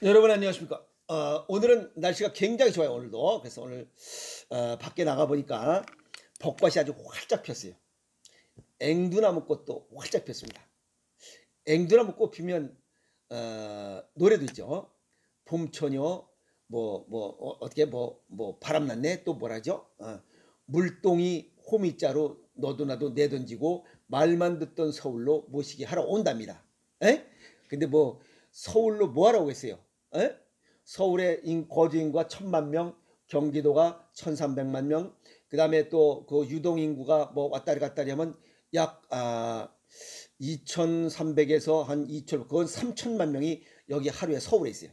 여러분 안녕하십니까? 오늘은 날씨가 굉장히 좋아요. 오늘도. 그래서 오늘 밖에 나가 보니까 벚꽃이 아주 활짝 폈어요. 앵두나무 꽃도 활짝 폈습니다. 앵두나무 꽃 피면 노래도 있죠. 봄처녀 어떻게 바람났네 또 뭐라죠? 물동이 호미자로 너도 나도 내던지고 말만 듣던 서울로 모시기 하러 온답니다. 에? 근데 뭐 서울로 뭐 하라고 했어요? 에? 서울의 거주인구가 1000만 명, 경기도가 1300만 명, 그 다음에 또 그 유동인구가 뭐 왔다리 갔다리 하면 약 2300에서 한 2000, 그건 3000만 명이 여기 하루에 서울에 있어요.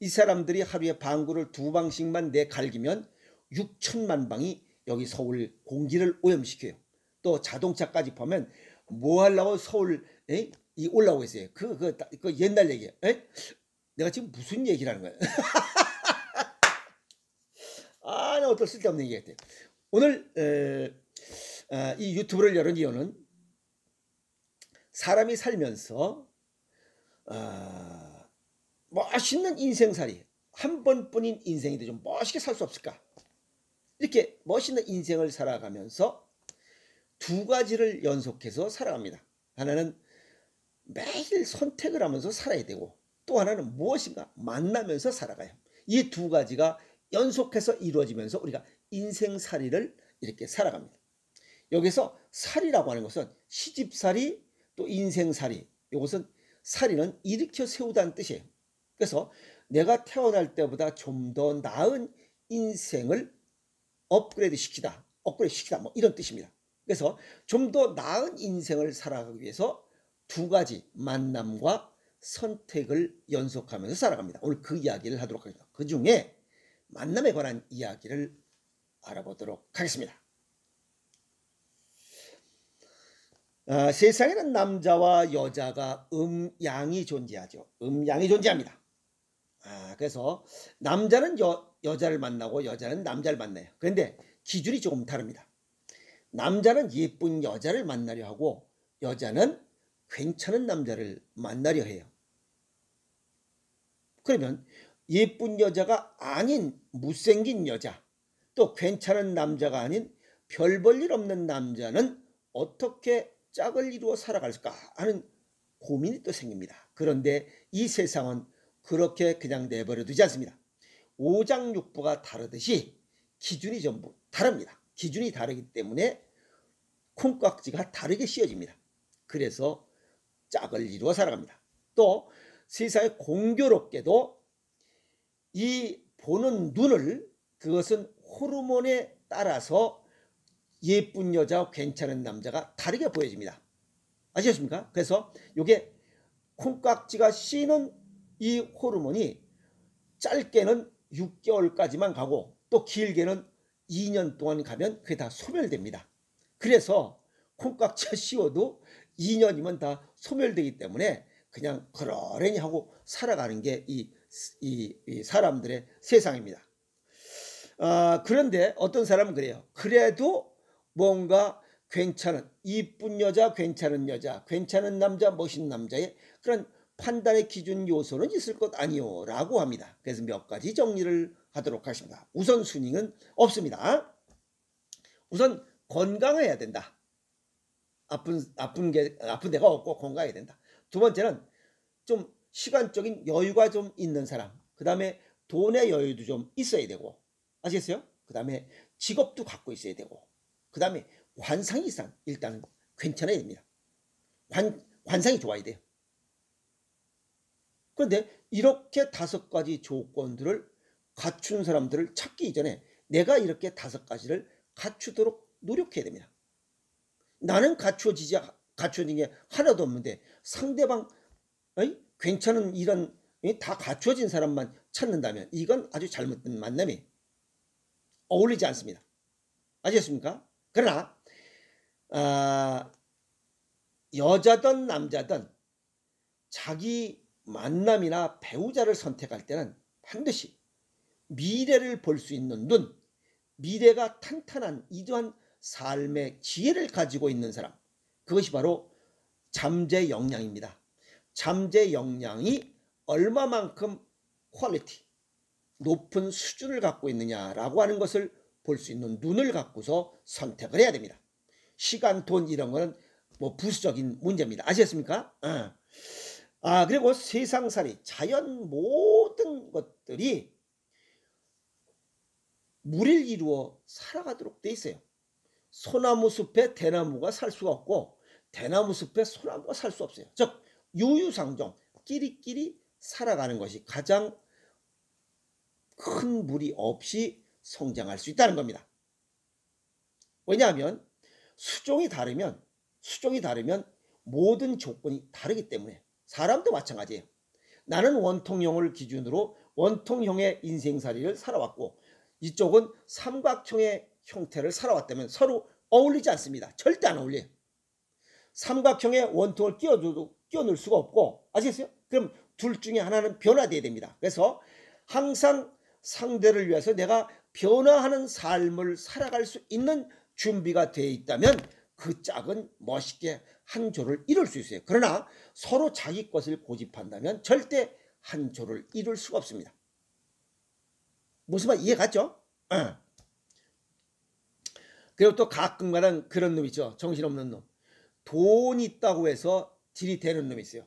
이 사람들이 하루에 방구를 2방씩만 내갈기면 6천만 방이 여기 서울 공기를 오염시켜요. 또 자동차까지 보면 뭐 하려고 서울에 이 올라오고 있어요. 그 옛날 얘기예요. 에? 내가 지금 무슨 얘기를 하는 거야? 나 어떤 쓸데없는 얘기 같아요. 오늘 이 유튜브를 열은 이유는 사람이 살면서 멋있는 인생살이, 한 번뿐인 인생인데 좀 멋있게 살 수 없을까? 이렇게 멋있는 인생을 살아가면서 두 가지를 연속해서 살아갑니다. 하나는 매일 선택을 하면서 살아야 되고, 또 하나는 무엇인가 만나면서 살아가요. 이 두 가지가 연속해서 이루어지면서 우리가 인생살이를 이렇게 살아갑니다. 여기서 살이라고 하는 것은 시집살이 또 인생살이, 이것은 살이는 일으켜 세우다는 뜻이에요. 그래서 내가 태어날 때보다 좀 더 나은 인생을 업그레이드 시키다 뭐 이런 뜻입니다. 그래서 좀 더 나은 인생을 살아가기 위해서 두 가지 만남과 선택을 연속하면서 살아갑니다. 오늘 그 이야기를 하도록 하겠습니다. 그 중에 만남에 관한 이야기를 알아보도록 하겠습니다. 세상에는 남자와 여자가 음양이 존재하죠. 음양이 존재합니다. 그래서 남자는 여자를 만나고 여자는 남자를 만나요. 그런데 기준이 조금 다릅니다. 남자는 예쁜 여자를 만나려 하고 여자는 괜찮은 남자를 만나려 해요. 그러면 예쁜 여자가 아닌 못생긴 여자, 또 괜찮은 남자가 아닌 별 볼 일 없는 남자는 어떻게 짝을 이루어 살아갈까 하는 고민이 또 생깁니다. 그런데 이 세상은 그렇게 그냥 내버려 두지 않습니다. 오장육부가 다르듯이 기준이 전부 다릅니다. 기준이 다르기 때문에 콩깍지가 다르게 씌워집니다. 그래서 짝을 이루어 살아갑니다. 또 세상에 공교롭게도 이 보는 눈을, 그것은 호르몬에 따라서 예쁜 여자와 괜찮은 남자가 다르게 보여집니다. 아시겠습니까? 그래서 이게 콩깍지가 씌는 이 호르몬이 짧게는 6개월까지만 가고 또 길게는 2년 동안 가면 그게 다 소멸됩니다. 그래서 콩깍지가 씌워도 2년이면 다 소멸되기 때문에 그냥 그러려니 하고 살아가는 게 이 사람들의 세상입니다. 그런데 어떤 사람은 그래요. 그래도 뭔가 괜찮은 이쁜 여자, 괜찮은 여자, 괜찮은 남자, 멋있는 남자의 그런 판단의 기준 요소는 있을 것 아니요 라고 합니다. 그래서 몇 가지 정리를 하도록 하겠습니다. 우선순위는 없습니다. 우선 건강해야 된다. 아픈 데가 없고 건강해야 된다. 두 번째는 좀 시간적인 여유가 좀 있는 사람, 그 다음에 돈의 여유도 좀 있어야 되고, 아시겠어요? 그 다음에 직업도 갖고 있어야 되고, 그 다음에 관상이 일단 괜찮아야 됩니다. 관상이 좋아야 돼요. 그런데 이렇게 5가지 조건들을 갖춘 사람들을 찾기 이전에 내가 이렇게 5가지를 갖추도록 노력해야 됩니다. 나는 갖춰진 게 하나도 없는데 상대방 괜찮은 이런 다 갖춰진 사람만 찾는다면 이건 아주 잘못된 만남이에요. 어울리지 않습니다. 아시겠습니까? 그러나 여자든 남자든 자기 만남이나 배우자를 선택할 때는 반드시 미래를 볼 수 있는 눈, 미래가 탄탄한 이러한 삶의 지혜를 가지고 있는 사람, 그것이 바로 잠재 역량입니다. 잠재 역량이 얼마만큼 퀄리티, 높은 수준을 갖고 있느냐라고 하는 것을 볼 수 있는 눈을 갖고서 선택을 해야 됩니다. 시간, 돈 이런 거는 뭐 부수적인 문제입니다. 아시겠습니까? 그리고 세상살이, 자연 모든 것들이 물을 이루어 살아가도록 돼 있어요. 소나무 숲에 대나무가 살 수가 없고 대나무 숲에 소나무가 살 수 없어요. 즉 유유상종 끼리끼리 살아가는 것이 가장 큰 무리 없이 성장할 수 있다는 겁니다. 왜냐하면 수종이 다르면 모든 조건이 다르기 때문에. 사람도 마찬가지예요. 나는 원통형을 기준으로 원통형의 인생살이를 살아왔고 이쪽은 삼각형의 형태를 살아왔다면 서로 어울리지 않습니다. 절대 안 어울려요. 삼각형의 원통을 끼워넣을 수가 없고, 아시겠어요? 그럼 둘 중에 하나는 변화되어야 됩니다. 그래서 항상 상대를 위해서 내가 변화하는 삶을 살아갈 수 있는 준비가 되어 있다면 그 짝은 멋있게 한 조를 이룰 수 있어요. 그러나 서로 자기 것을 고집한다면 절대 한 조를 이룰 수가 없습니다. 무슨 말 이해 갔죠? 그리고 또 가끔가다 그런 놈 있죠. 정신없는 놈. 돈 있다고 해서 들이대는 놈이 있어요.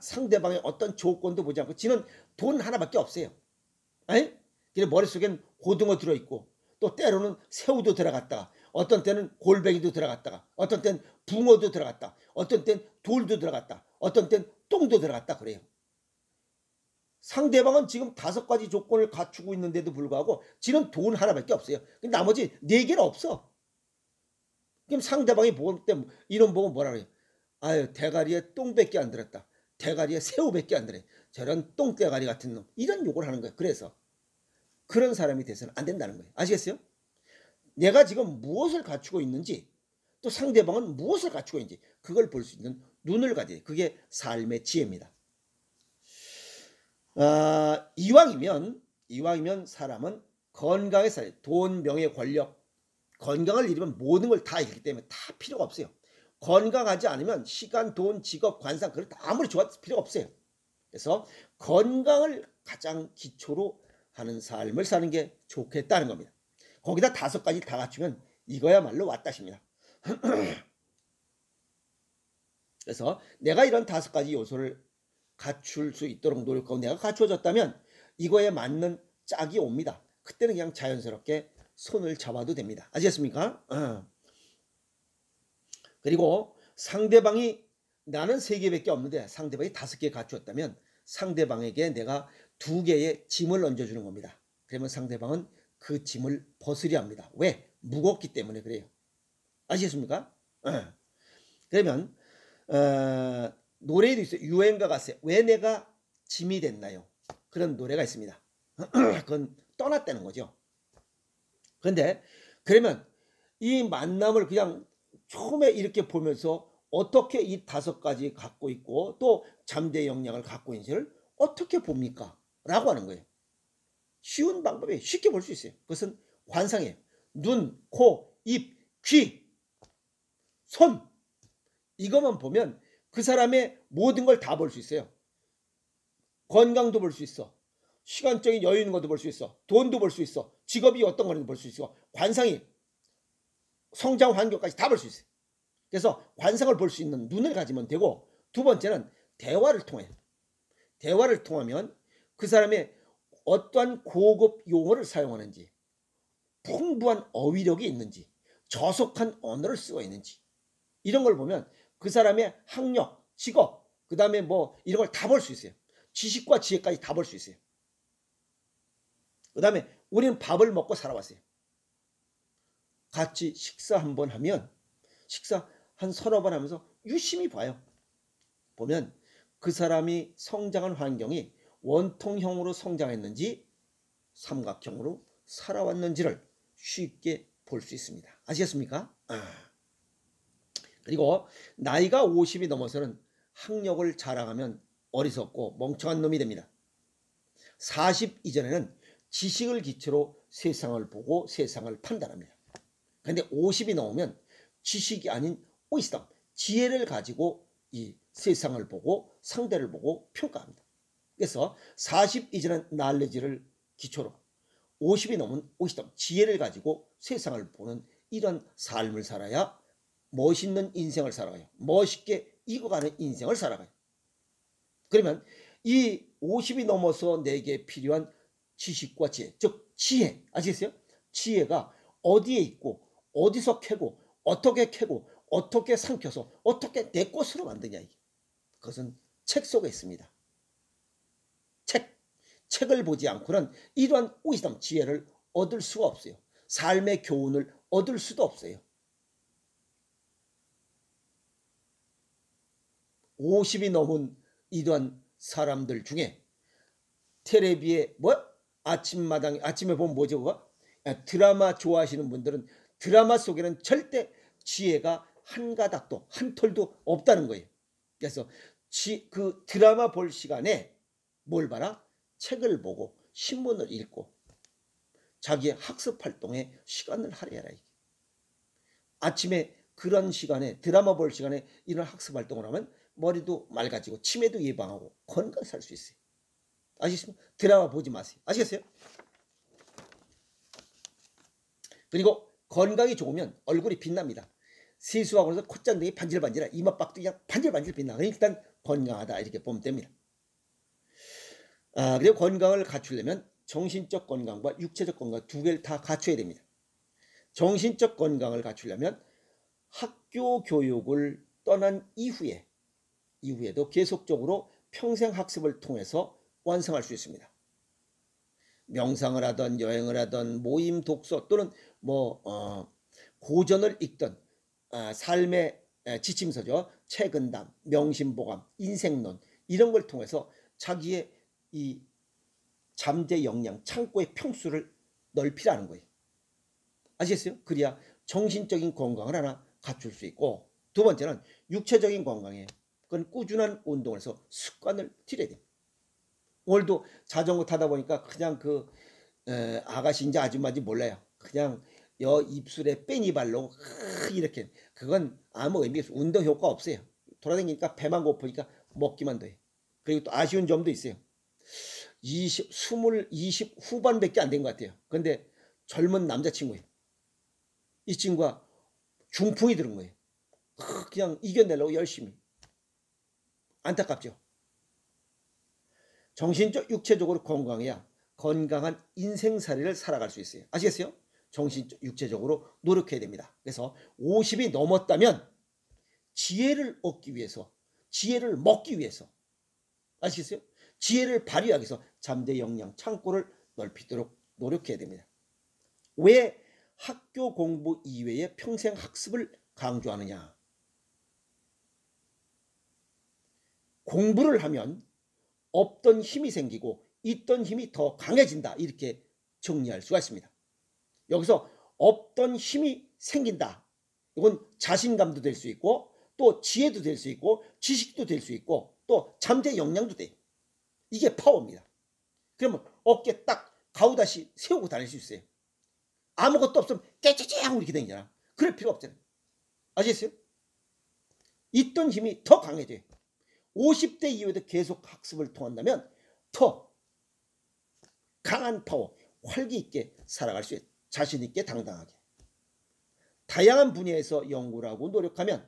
상대방의 어떤 조건도 보지 않고 지는 돈 하나밖에 없어요. 그래서 머릿속엔 고등어 들어있고 또 때로는 새우도 들어갔다가 어떤 때는 골뱅이도 들어갔다가 어떤 때는 붕어도 들어갔다, 어떤 때는 돌도 들어갔다, 어떤 때는 똥도 들어갔다 그래요. 상대방은 지금 5가지 조건을 갖추고 있는데도 불구하고 지는 돈 하나밖에 없어요. 나머지 4개는 없어. 그럼 상대방이 볼 때 이런 보고 뭐라 그래요? 아유, 대가리에 똥밖에 안 들었다. 대가리에 새우밖에 안 들어. 저런 똥대가리 같은 놈. 이런 욕을 하는 거예요. 그래서 그런 사람이 돼서는 안 된다는 거예요. 아시겠어요? 내가 지금 무엇을 갖추고 있는지 또 상대방은 무엇을 갖추고 있는지 그걸 볼 수 있는 눈을 가져야 돼요. 그게 삶의 지혜입니다. 이왕이면 사람은 건강에 살아요. 돈, 명예, 권력, 건강을 잃으면 모든 걸 다 잃기 때문에 다 필요가 없어요. 건강하지 않으면 시간, 돈, 직업, 관상 그걸 다 아무리 좋아도 필요가 없어요. 그래서 건강을 가장 기초로 하는 삶을 사는 게 좋겠다는 겁니다. 거기다 5가지 다 갖추면 이거야말로 왔다십니다. 그래서 내가 이런 5가지 요소를 갖출 수 있도록 노력하고 내가 갖추어졌다면 이거에 맞는 짝이 옵니다. 그때는 그냥 자연스럽게 손을 잡아도 됩니다. 아시겠습니까? 그리고 상대방이 나는 3개밖에 없는데 상대방이 5개 갖추었다면 상대방에게 내가 2개의 짐을 얹어주는 겁니다. 그러면 상대방은 그 짐을 벗으려 합니다. 왜? 무겁기 때문에 그래요. 아시겠습니까? 그러면 노래도 있어요. 유행가 가세. 왜 내가 짐이 됐나요? 그런 노래가 있습니다. 그건 떠났다는 거죠. 그런데 그러면 이 만남을 그냥 처음에 이렇게 보면서 어떻게 이 5가지 갖고 있고 또 잠재 역량을 갖고 있는지를 어떻게 봅니까? 라고 하는 거예요. 쉬운 방법에 쉽게 볼 수 있어요. 그것은 관상이에요. 눈, 코, 입, 귀, 손 이것만 보면 그 사람의 모든 걸 다 볼 수 있어요. 건강도 볼 수 있어. 시간적인 여유 있는 것도 볼 수 있어. 돈도 볼 수 있어. 직업이 어떤 건지 볼 수 있어. 관상이 성장 환경까지 다 볼 수 있어요. 그래서 관상을 볼 수 있는 눈을 가지면 되고 2번째는 대화를 통해. 대화를 통하면 그 사람의 어떠한 고급 용어를 사용하는지 풍부한 어휘력이 있는지 저속한 언어를 쓰고 있는지 이런 걸 보면 그 사람의 학력, 직업, 그 다음에 뭐 이런 걸 다 볼 수 있어요. 지식과 지혜까지 다 볼 수 있어요. 그 다음에 우리는 밥을 먹고 살아왔어요. 같이 식사 한번 하면 식사 한 3-4번 하면서 유심히 봐요. 보면 그 사람이 성장한 환경이 원통형으로 성장했는지 삼각형으로 살아왔는지를 쉽게 볼 수 있습니다. 아시겠습니까? 그리고 나이가 50이 넘어서는 학력을 자랑하면 어리석고 멍청한 놈이 됩니다. 40 이전에는 지식을 기초로 세상을 보고 세상을 판단합니다. 그런데 50이 넘으면 지식이 아닌 오이스덤, 지혜를 가지고 이 세상을 보고 상대를 보고 평가합니다. 그래서 40 이전의 날레지를 기초로 50이 넘은 50점 지혜를 가지고 세상을 보는 이런 삶을 살아야 멋있는 인생을 살아가요. 멋있게 익어가는 인생을 살아가요. 그러면 이 50이 넘어서 내게 필요한 지식과 지혜, 즉 지혜, 아시겠어요? 지혜가 어디에 있고 어디서 캐고 어떻게 캐고 어떻게 삼켜서 어떻게 내 것으로 만드냐, 이게. 그것은 책 속에 있습니다. 책을 보지 않고는 이러한 오이시담 지혜를 얻을 수가 없어요. 삶의 교훈을 얻을 수도 없어요. 50이 넘은 이러한 사람들 중에 텔레비에 아침에 보면 뭐죠, 그거? 드라마 좋아하시는 분들은 드라마 속에는 절대 지혜가 한 가닥도 한 톨도 없다는 거예요. 그래서 그 드라마 볼 시간에 뭘 봐라? 책을 보고 신문을 읽고 자기의 학습 활동에 시간을 할애해라. 아침에 그런 시간에 드라마 볼 시간에 이런 학습 활동을 하면 머리도 맑아지고 치매도 예방하고 건강히 살 수 있어요. 아시겠습니까? 드라마 보지 마세요. 아시겠어요? 그리고 건강이 좋으면 얼굴이 빛납니다. 세수하고 나서 콧잔등이 반질반질해, 이마박도 그냥 반질반질 빛나. 일단 건강하다, 이렇게 보면 됩니다. 그리고 건강을 갖추려면 정신적 건강과 육체적 건강 두 개를 다 갖춰야 됩니다. 정신적 건강을 갖추려면 학교 교육을 떠난 이후에도 계속적으로 평생 학습을 통해서 완성할 수 있습니다. 명상을 하던 여행을 하던 모임 독서 또는 고전을 읽던 삶의 지침서죠. 책은담, 명심보감, 인생론 이런 걸 통해서 자기의 이 잠재 역량, 창고의 평수를 넓히라는 거예요. 아시겠어요? 그래야 정신적인 건강을 하나 갖출 수 있고, 두 번째는 육체적인 건강에 그건 꾸준한 운동을 해서 습관을 들여야 돼요. 오늘도 자전거 타다 보니까 그냥 아가씨인지 아줌마인지 몰라요. 그냥 입술에 빼니 바르고 이렇게, 그건 아무 의미 없어요. 운동 효과 없어요. 돌아다니니까 배만 고프니까 먹기만 돼. 그리고 또 아쉬운 점도 있어요. 20 후반밖에 안 된 것 같아요. 근데 젊은 남자친구예요. 이 친구가 중풍이 들은 거예요. 그냥 이겨내려고 열심히. 안타깝죠. 정신적, 육체적으로 건강해야 건강한 인생살이를 살아갈 수 있어요. 아시겠어요? 정신적, 육체적으로 노력해야 됩니다. 그래서 50이 넘었다면 지혜를 얻기 위해서, 지혜를 먹기 위해서, 아시겠어요? 지혜를 발휘하기 위해서 잠재 역량, 창고를 넓히도록 노력해야 됩니다. 왜 학교 공부 이외에 평생 학습을 강조하느냐? 공부를 하면 없던 힘이 생기고 있던 힘이 더 강해진다, 이렇게 정리할 수가 있습니다. 여기서 없던 힘이 생긴다, 이건 자신감도 될 수 있고 또 지혜도 될 수 있고 지식도 될 수 있고 또 잠재 역량도 돼. 이게 파워입니다. 그러면 어깨 딱 가우다시 세우고 다닐 수 있어요. 아무것도 없으면 깨짜짜하고 이렇게 다니잖아. 그럴 필요 없잖아요. 아시겠어요? 있던 힘이 더 강해져요. 50대 이후에도 계속 학습을 통한다면 더 강한 파워, 활기 있게 살아갈 수 있어요. 자신 있게 당당하게. 다양한 분야에서 연구를 하고 노력하면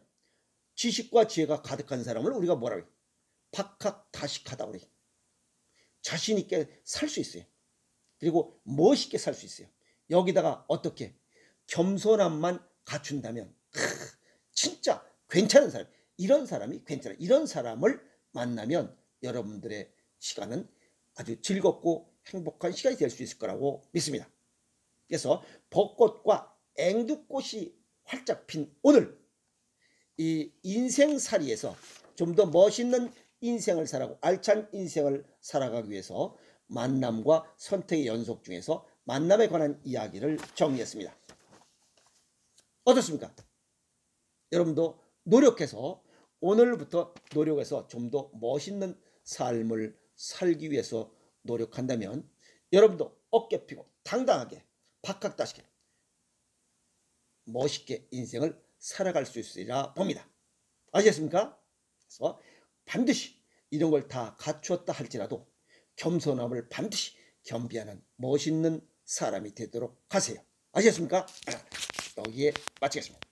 지식과 지혜가 가득한 사람을 우리가 뭐라고 해요? 박학다식하다고 그래요. 자신 있게 살 수 있어요. 그리고 멋있게 살 수 있어요. 여기다가 어떻게 겸손함만 갖춘다면 진짜 괜찮은 사람, 이런 사람이 괜찮아. 이런 사람을 만나면 여러분들의 시간은 아주 즐겁고 행복한 시간이 될 수 있을 거라고 믿습니다. 그래서 벚꽃과 앵두꽃이 활짝 핀 오늘, 이 인생살이에서 좀 더 멋있는 인생을 살아가고 알찬 인생을 살아가기 위해서 만남과 선택의 연속 중에서 만남에 관한 이야기를 정리했습니다. 어떻습니까? 여러분도 노력해서, 오늘부터 노력해서 좀 더 멋있는 삶을 살기 위해서 노력한다면 여러분도 어깨 펴고 당당하게 박학다식하게 멋있게 인생을 살아갈 수 있으리라 봅니다. 아시겠습니까? 그래서 반드시 이런 걸 다 갖추었다 할지라도 겸손함을 반드시 겸비하는 멋있는 사람이 되도록 하세요. 아시겠습니까? 여기에 마치겠습니다.